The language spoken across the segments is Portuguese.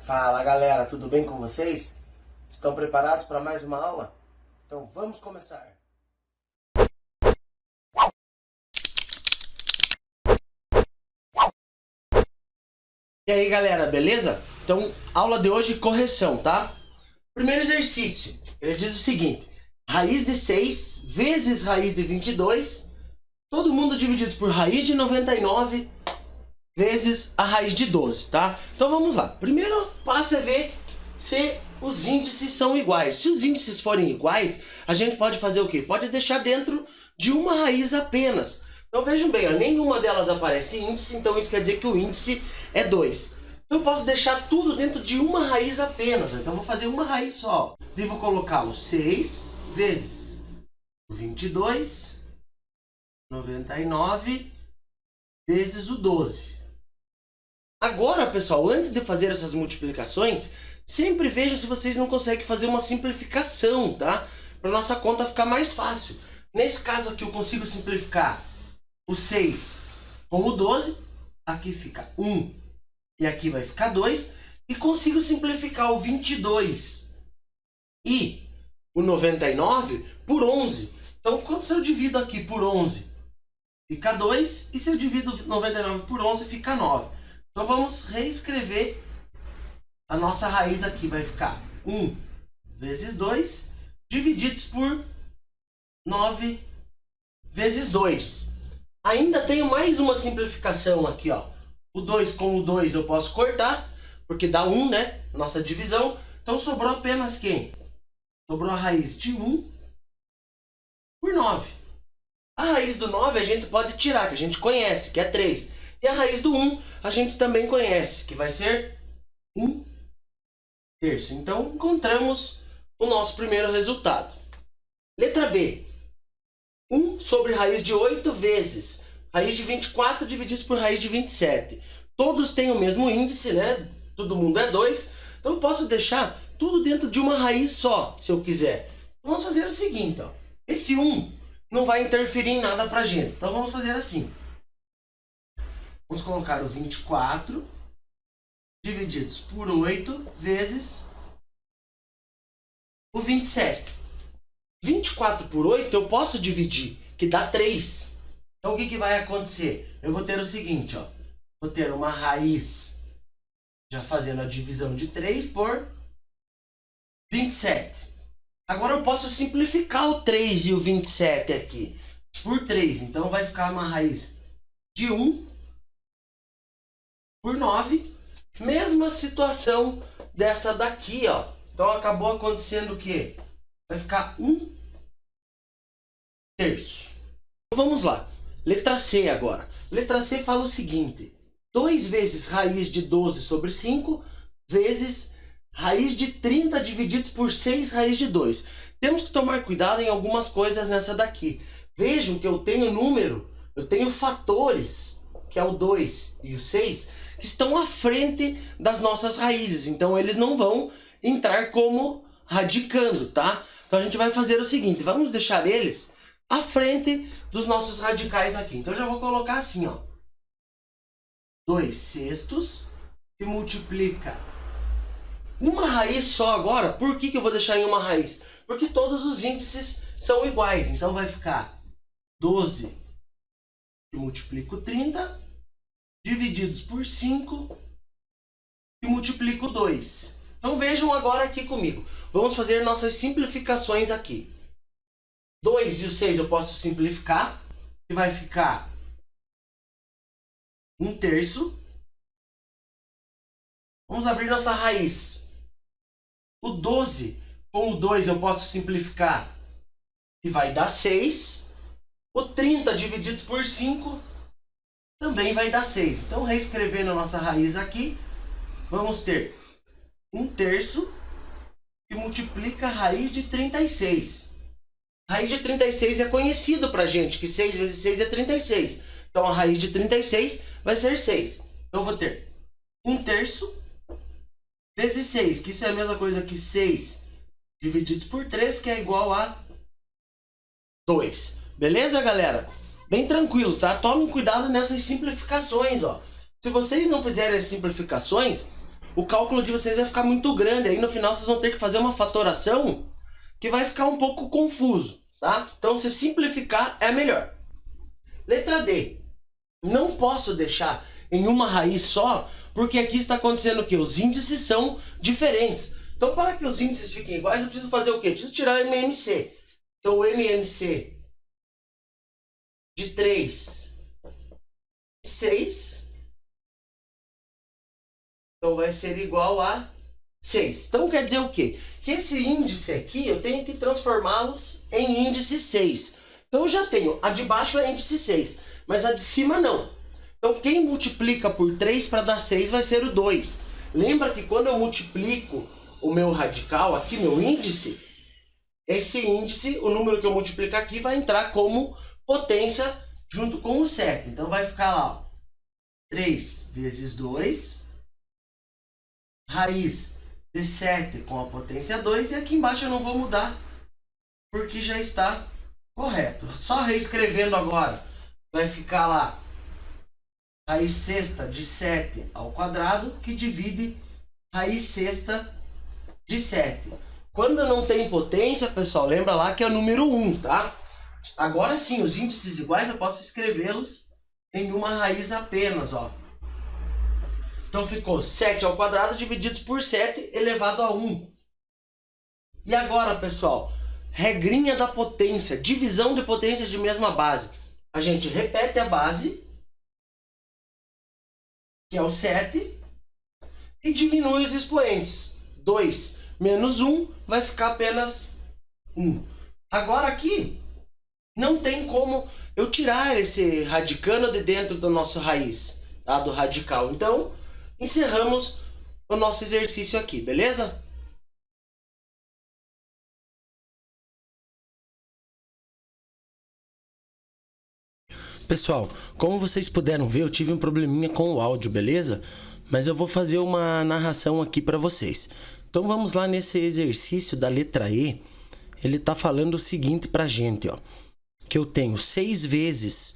Fala galera, tudo bem com vocês? Estão preparados para mais uma aula? Então vamos começar! E aí galera, beleza? Então, aula de hoje, correção, tá? Primeiro exercício, ele diz o seguinte: raiz de 6 vezes raiz de 22, todo mundo dividido por raiz de 99 vezes a raiz de 12, tá? Então vamos lá. Primeiro passo é ver se os índices são iguais. Se os índices forem iguais, a gente pode fazer o quê? Pode deixar dentro de uma raiz apenas. Então vejam bem, ó, nenhuma delas aparece índice, então isso quer dizer que o índice é 2. Então eu posso deixar tudo dentro de uma raiz apenas. Então vou fazer uma raiz só. Devo colocar o 6 vezes o 22, 99 vezes o 12. Agora, pessoal, antes de fazer essas multiplicações, sempre vejam se vocês não conseguem fazer uma simplificação, tá? Para nossa conta ficar mais fácil. Nesse caso aqui eu consigo simplificar o 6 com o 12. Aqui fica 1 e aqui vai ficar 2. E consigo simplificar o 22 e o 99 por 11. Então, quanto se eu divido aqui por 11? Fica 2. E se eu divido 99 por 11, fica 9. Então vamos reescrever a nossa raiz aqui. Vai ficar 1 vezes 2 divididos por 9 vezes 2. Ainda tenho mais uma simplificação aqui, ó. O 2 com o 2 eu posso cortar, porque dá 1, né? Nossa divisão. Então sobrou apenas quem? Sobrou a raiz de 1 por 9. A raiz do 9 a gente pode tirar, que a gente conhece, que é 3. E a raiz do 1 a gente também conhece, que vai ser 1 terço. Então, encontramos o nosso primeiro resultado. Letra B. 1 sobre raiz de 8 vezes raiz de 24 divididos por raiz de 27. Todos têm o mesmo índice, né? Todo mundo é 2. Então, eu posso deixar tudo dentro de uma raiz só, se eu quiser. Vamos fazer o seguinte, ó. Esse 1 não vai interferir em nada pra gente. Então, vamos fazer assim. Vamos colocar o 24 divididos por 8 vezes o 27. 24 por 8 eu posso dividir, que dá 3. Então o que vai acontecer? Eu vou ter o seguinte, ó. Vou ter uma raiz, já fazendo a divisão de 3 por 27. Agora eu posso simplificar o 3 e o 27 aqui por 3. Então vai ficar uma raiz de 1 por 9. Mesma situação dessa daqui, ó. Então acabou acontecendo o quê? Vai ficar 1 terço. Vamos lá. Letra C agora. Letra C fala o seguinte: 2 vezes raiz de 12 sobre 5 vezes raiz de 30 divididos por 6 raiz de 2. Temos que tomar cuidado em algumas coisas nessa daqui. Vejam que eu tenho número, eu tenho fatores, que é o 2 e o 6, que estão à frente das nossas raízes. Então eles não vão entrar como radicando, tá? Então a gente vai fazer o seguinte: vamos deixar eles à frente dos nossos radicais aqui. Então eu já vou colocar assim, ó. 2 sextos que multiplica uma raiz só agora. Por que eu vou deixar em uma raiz? Porque todos os índices são iguais. Então vai ficar 12 que multiplico 30 divididos por 5 e multiplico 2. Então vejam agora aqui comigo. Vamos fazer nossas simplificações aqui. 2 e o 6 eu posso simplificar, que vai ficar 1 terço. Vamos abrir nossa raiz. O 12 com o 2 eu posso simplificar, que vai dar 6. O 30 divididos por 5 também vai dar 6. Então, reescrevendo a nossa raiz aqui, vamos ter 1 terço que multiplica a raiz de 36. A raiz de 36 é conhecido pra gente, que 6 vezes 6 é 36. Então, a raiz de 36 vai ser 6. Então, eu vou ter 1 terço vezes 6, que isso é a mesma coisa que 6 divididos por 3, que é igual a 2. Beleza, galera? Bem tranquilo, tá? Tomem cuidado nessas simplificações, ó. Se vocês não fizerem as simplificações, o cálculo de vocês vai ficar muito grande. Aí no final vocês vão ter que fazer uma fatoração que vai ficar um pouco confuso, tá? Então se simplificar é melhor. Letra D. Não posso deixar em uma raiz só, porque aqui está acontecendo o quê? Os índices são diferentes. Então para que os índices fiquem iguais, eu preciso fazer o quê? Eu preciso tirar o MMC. Então o MMC de 3 e 6, então vai ser igual a 6. Então quer dizer o quê? Que esse índice aqui, eu tenho que transformá-los em índice 6. Então eu já tenho, a de baixo é índice 6, mas a de cima não. Então quem multiplica por 3 para dar 6 vai ser o 2. Lembra que quando eu multiplico o meu radical aqui, meu índice, esse índice, o número que eu multiplico aqui, vai entrar como potência junto com o 7. Então vai ficar lá, ó, 3 vezes 2, raiz de 7 com a potência 2, e aqui embaixo eu não vou mudar, porque já está correto. Só reescrevendo agora, vai ficar lá, raiz sexta de 7 ao quadrado, que divide raiz sexta de 7. Quando não tem potência, pessoal, lembra lá que é o número 1, tá? Agora sim, os índices iguais eu posso escrevê-los em uma raiz apenas, ó. Então ficou 7 ao quadrado divididos por 7 elevado a 1. E agora, pessoal, regrinha da potência, divisão de potências de mesma base. A gente repete a base, que é o 7, e diminui os expoentes. 2 menos 1 vai ficar apenas 1. Agora aqui, não tem como eu tirar esse radicando de dentro do nosso raiz, tá? Do radical. Então, encerramos o nosso exercício aqui, beleza? Pessoal, como vocês puderam ver, eu tive um probleminha com o áudio, beleza? Mas eu vou fazer uma narração aqui para vocês. Então vamos lá nesse exercício da letra E. Ele tá falando o seguinte pra gente, ó. Que eu tenho 6 vezes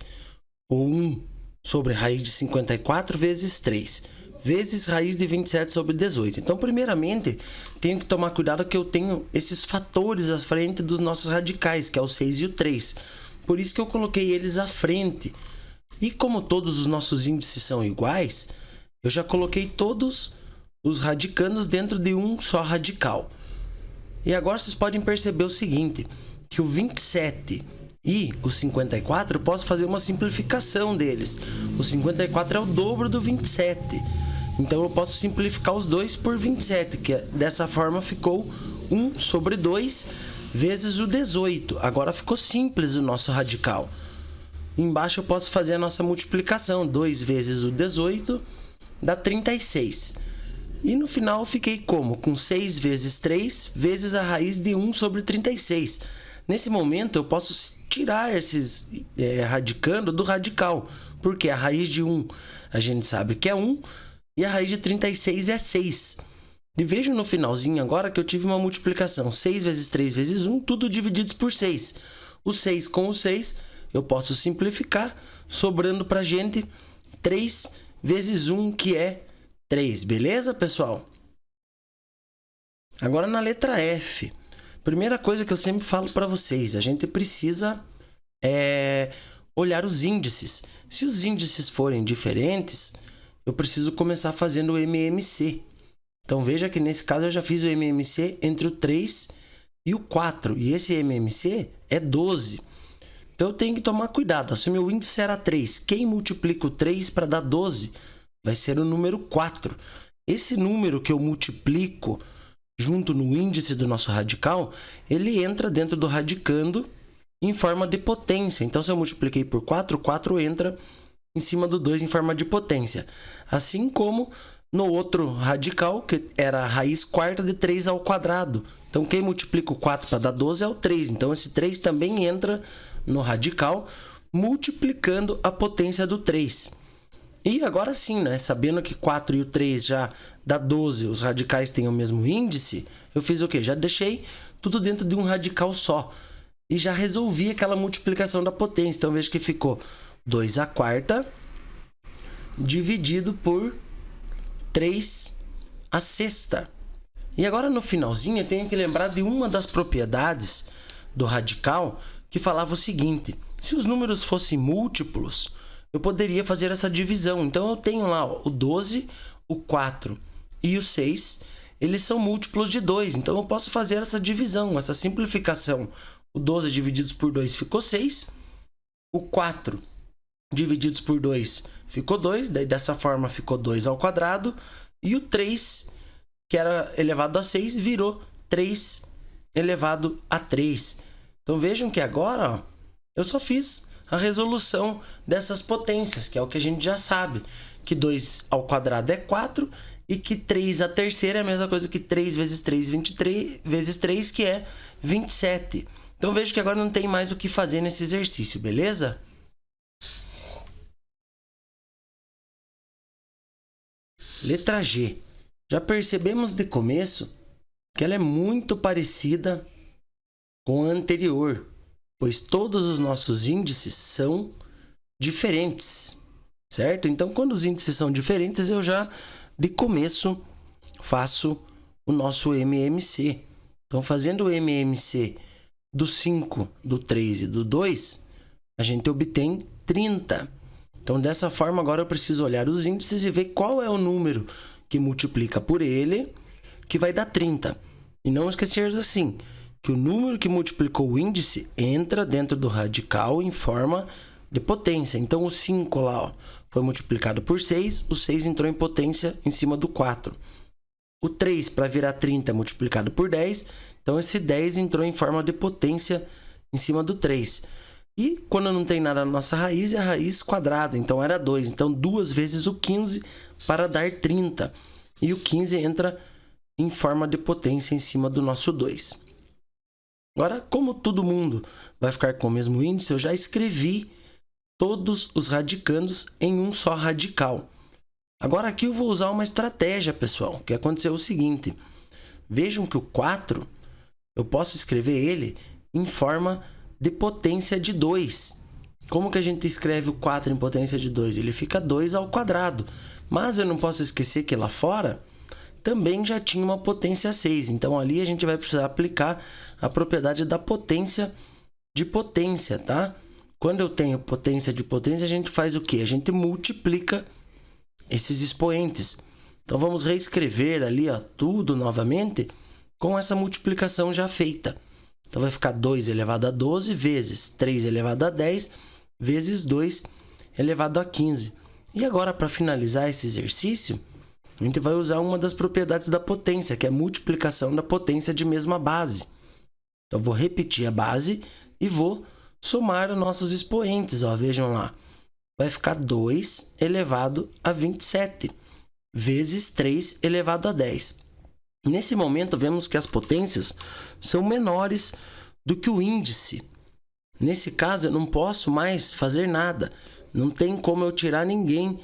o 1 sobre raiz de 54 vezes 3, vezes raiz de 27 sobre 18. Então, primeiramente, tenho que tomar cuidado que eu tenho esses fatores à frente dos nossos radicais, que é o 6 e o 3. Por isso que eu coloquei eles à frente. E como todos os nossos índices são iguais, eu já coloquei todos os radicandos dentro de um só radical. E agora vocês podem perceber o seguinte, que o 27 e o 54 eu posso fazer uma simplificação deles. O 54 é o dobro do 27. Então eu posso simplificar os dois por 27, que dessa forma ficou 1 sobre 2 vezes o 18. Agora ficou simples o nosso radical. Embaixo eu posso fazer a nossa multiplicação. 2 vezes o 18 dá 36. E no final eu fiquei como? Com 6 vezes 3 vezes a raiz de 1 sobre 36. Nesse momento eu posso tirar esses radicando do radical. Porque a raiz de 1 a gente sabe que é 1 e a raiz de 36 é 6. E vejo no finalzinho agora que eu tive uma multiplicação. 6 vezes 3 vezes 1, tudo divididos por 6. O 6 com o 6 eu posso simplificar, sobrando pra gente 3 vezes 1, que é 3, beleza, pessoal? Agora na letra F. Primeira coisa que eu sempre falo para vocês, a gente precisa olhar os índices. Se os índices forem diferentes, eu preciso começar fazendo o MMC. Então veja que nesse caso eu já fiz o MMC entre o 3 e o 4. E esse MMC é 12. Então eu tenho que tomar cuidado. Se o meu índice era 3, quem multiplica o 3 para dar 12 vai ser o número 4. Esse número que eu multiplico junto no índice do nosso radical, ele entra dentro do radicando em forma de potência. Então, se eu multipliquei por 4, 4 entra em cima do 2 em forma de potência. Assim como no outro radical, que era a raiz quarta de 3 ao quadrado. Então, quem multiplica o 4 para dar 12 é o 3. Então, esse 3 também entra no radical, multiplicando a potência do 3. E agora sim, né? Sabendo que 4 e o 3 já dá 12, os radicais têm o mesmo índice, eu fiz o quê? Já deixei tudo dentro de um radical só. E já resolvi aquela multiplicação da potência. Então, veja que ficou 2 à quarta dividido por 3 a sexta. E agora no finalzinho eu tenho que lembrar de uma das propriedades do radical que falava o seguinte: se os números fossem múltiplos, eu poderia fazer essa divisão. Então eu tenho lá, ó, o 12, o 4 e o 6, eles são múltiplos de 2. Então eu posso fazer essa divisão, essa simplificação. O 12 divididos por 2 ficou 6. O 4 divididos por 2 ficou 2. Daí dessa forma ficou 2 ao quadrado. E o 3, que era elevado a 6, virou 3 elevado a 3. Então vejam que agora, ó, eu só fiz a resolução dessas potências, que é o que a gente já sabe. Que 2 ao quadrado é 4 e que 3 à terceira é a mesma coisa que 3 vezes 3, 23 vezes 3, que é 27. Então vejo que agora não tem mais o que fazer nesse exercício, beleza? Letra G. Já percebemos de começo que ela é muito parecida com a anterior, pois todos os nossos índices são diferentes, certo? Então, quando os índices são diferentes, eu já de começo faço o nosso MMC. Então, fazendo o MMC do 5, do 3 e do 2, a gente obtém 30. Então, dessa forma, agora eu preciso olhar os índices e ver qual é o número que multiplica por ele, que vai dar 30. E não esquecer assim, que o número que multiplicou o índice entra dentro do radical em forma de potência. Então, o 5 lá, ó, foi multiplicado por 6, o 6 entrou em potência em cima do 4. O 3, para virar 30, multiplicado por 10, então esse 10 entrou em forma de potência em cima do 3. E quando não tem nada na nossa raiz, é a raiz quadrada, então era 2. Então, 2 vezes o 15 para dar 30. E o 15 entra em forma de potência em cima do nosso 2. Agora, como todo mundo vai ficar com o mesmo índice, eu já escrevi todos os radicandos em um só radical. Agora aqui eu vou usar uma estratégia, pessoal, que aconteceu o seguinte. Vejam que o 4, eu posso escrever ele em forma de potência de 2. Como que a gente escreve o 4 em potência de 2? Ele fica 2 ao quadrado. Mas eu não posso esquecer que lá fora também já tinha uma potência 6. Então ali a gente vai precisar aplicar a propriedade da potência de potência, tá? Quando eu tenho potência de potência, a gente faz o quê? A gente multiplica esses expoentes. Então vamos reescrever ali, ó, tudo novamente com essa multiplicação já feita. Então vai ficar 2 elevado a 12 vezes 3 elevado a 10 vezes 2 elevado a 15. E agora, para finalizar esse exercício, a gente vai usar uma das propriedades da potência, que é a multiplicação da potência de mesma base. Então, vou repetir a base e vou somar os nossos expoentes. Ó, vejam lá. Vai ficar 2 elevado a 27 vezes 3 elevado a 10. Nesse momento, vemos que as potências são menores do que o índice. Nesse caso, eu não posso mais fazer nada. Não tem como eu tirar ninguém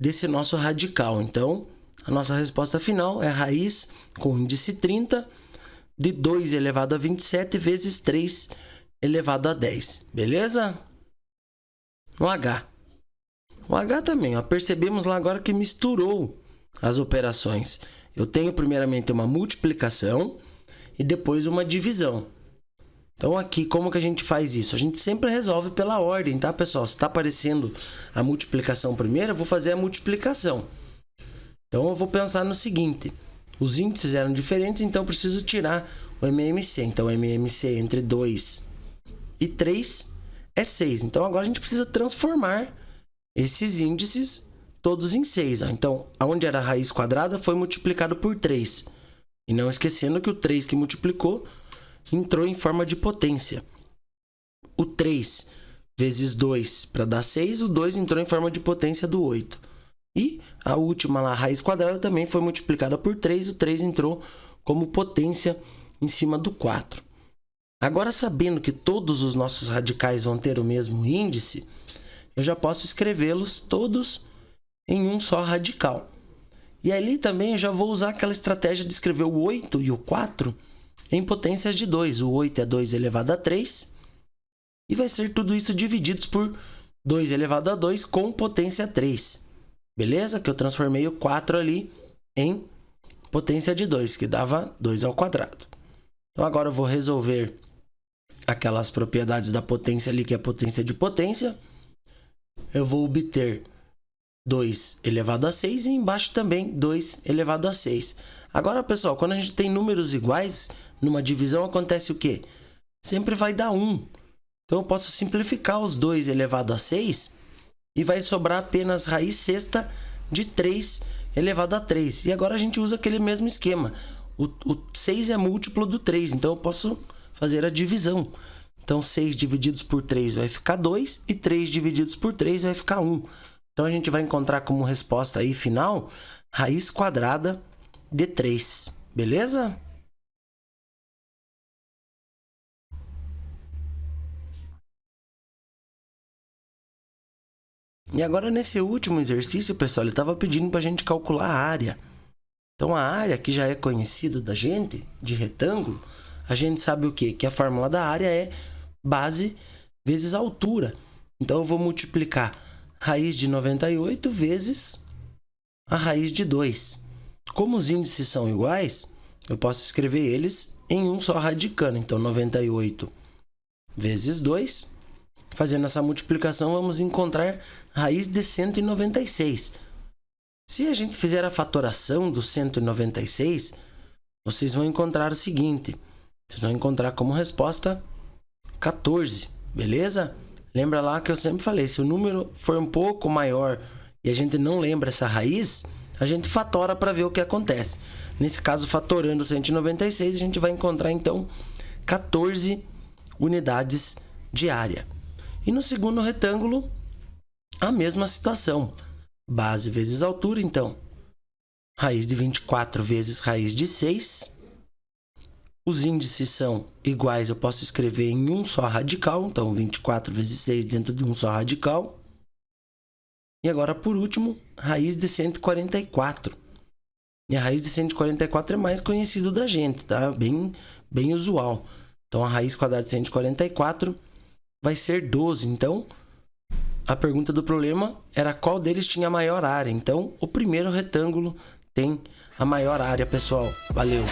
desse nosso radical. Então, a nossa resposta final é a raiz com índice 30 de 2 elevado a 27 vezes 3 elevado a 10. Beleza? O H. O H também, ó, percebemos lá agora que misturou as operações. Eu tenho primeiramente uma multiplicação e depois uma divisão. Então aqui, como que a gente faz isso? A gente sempre resolve pela ordem, tá, pessoal? Se está aparecendo a multiplicação primeiro, eu vou fazer a multiplicação. Então eu vou pensar no seguinte. Os índices eram diferentes, então eu preciso tirar o MMC. Então o MMC entre 2 e 3 é 6. Então agora a gente precisa transformar esses índices todos em 6. Ó. Então, onde era a raiz quadrada foi multiplicado por 3. E não esquecendo que o 3 que multiplicou entrou em forma de potência. O 3 vezes 2 para dar 6, o 2 entrou em forma de potência do 8. E a última lá, a raiz quadrada, também foi multiplicada por 3, o 3 entrou como potência em cima do 4. Agora, sabendo que todos os nossos radicais vão ter o mesmo índice, eu já posso escrevê-los todos em um só radical. E ali também eu já vou usar aquela estratégia de escrever o 8 e o 4 em potências de 2. O 8 é 2 elevado a 3. E vai ser tudo isso divididos por 2 elevado a 2 com potência 3. Beleza? Que eu transformei o 4 ali em potência de 2, que dava 2 ao quadrado. Então agora eu vou resolver aquelas propriedades da potência ali, que é a potência de potência. Eu vou obter 2 elevado a 6 e embaixo também 2 elevado a 6. Agora, pessoal, quando a gente tem números iguais, numa divisão acontece o quê? Sempre vai dar 1. Então eu posso simplificar os 2 elevado a 6 e vai sobrar apenas raiz sexta de 3 elevado a 3. E agora a gente usa aquele mesmo esquema. O 6 é múltiplo do 3, então eu posso fazer a divisão. Então 6 divididos por 3 vai ficar 2 e 3 divididos por 3 vai ficar 1. Então a gente vai encontrar como resposta aí final raiz quadrada de 3. Beleza? E agora nesse último exercício, pessoal, ele estava pedindo para a gente calcular a área. Então a área, que já é conhecida da gente, de retângulo, a gente sabe o quê? Que a fórmula da área é base vezes altura. Então eu vou multiplicar raiz de 98 vezes a raiz de 2. Como os índices são iguais, eu posso escrever eles em um só radicando. Então 98 vezes 2. Fazendo essa multiplicação, vamos encontrar raiz de 196. Se a gente fizer a fatoração do 196, vocês vão encontrar o seguinte. Vocês vão encontrar como resposta 14, beleza? Lembra lá que eu sempre falei, se o número for um pouco maior e a gente não lembra essa raiz, a gente fatora para ver o que acontece. Nesse caso, fatorando 196, a gente vai encontrar, então, 14 unidades de área. E no segundo retângulo, a mesma situação. Base vezes altura, então. Raiz de 24 vezes raiz de 6. Os índices são iguais, eu posso escrever em um só radical. Então, 24 vezes 6 dentro de um só radical. E agora, por último, raiz de 144. E a raiz de 144 é mais conhecido da gente, tá? Bem usual. Então, a raiz quadrada de 144 vai ser 12. Então, a pergunta do problema era qual deles tinha a maior área. Então, o primeiro retângulo tem a maior área, pessoal. Valeu!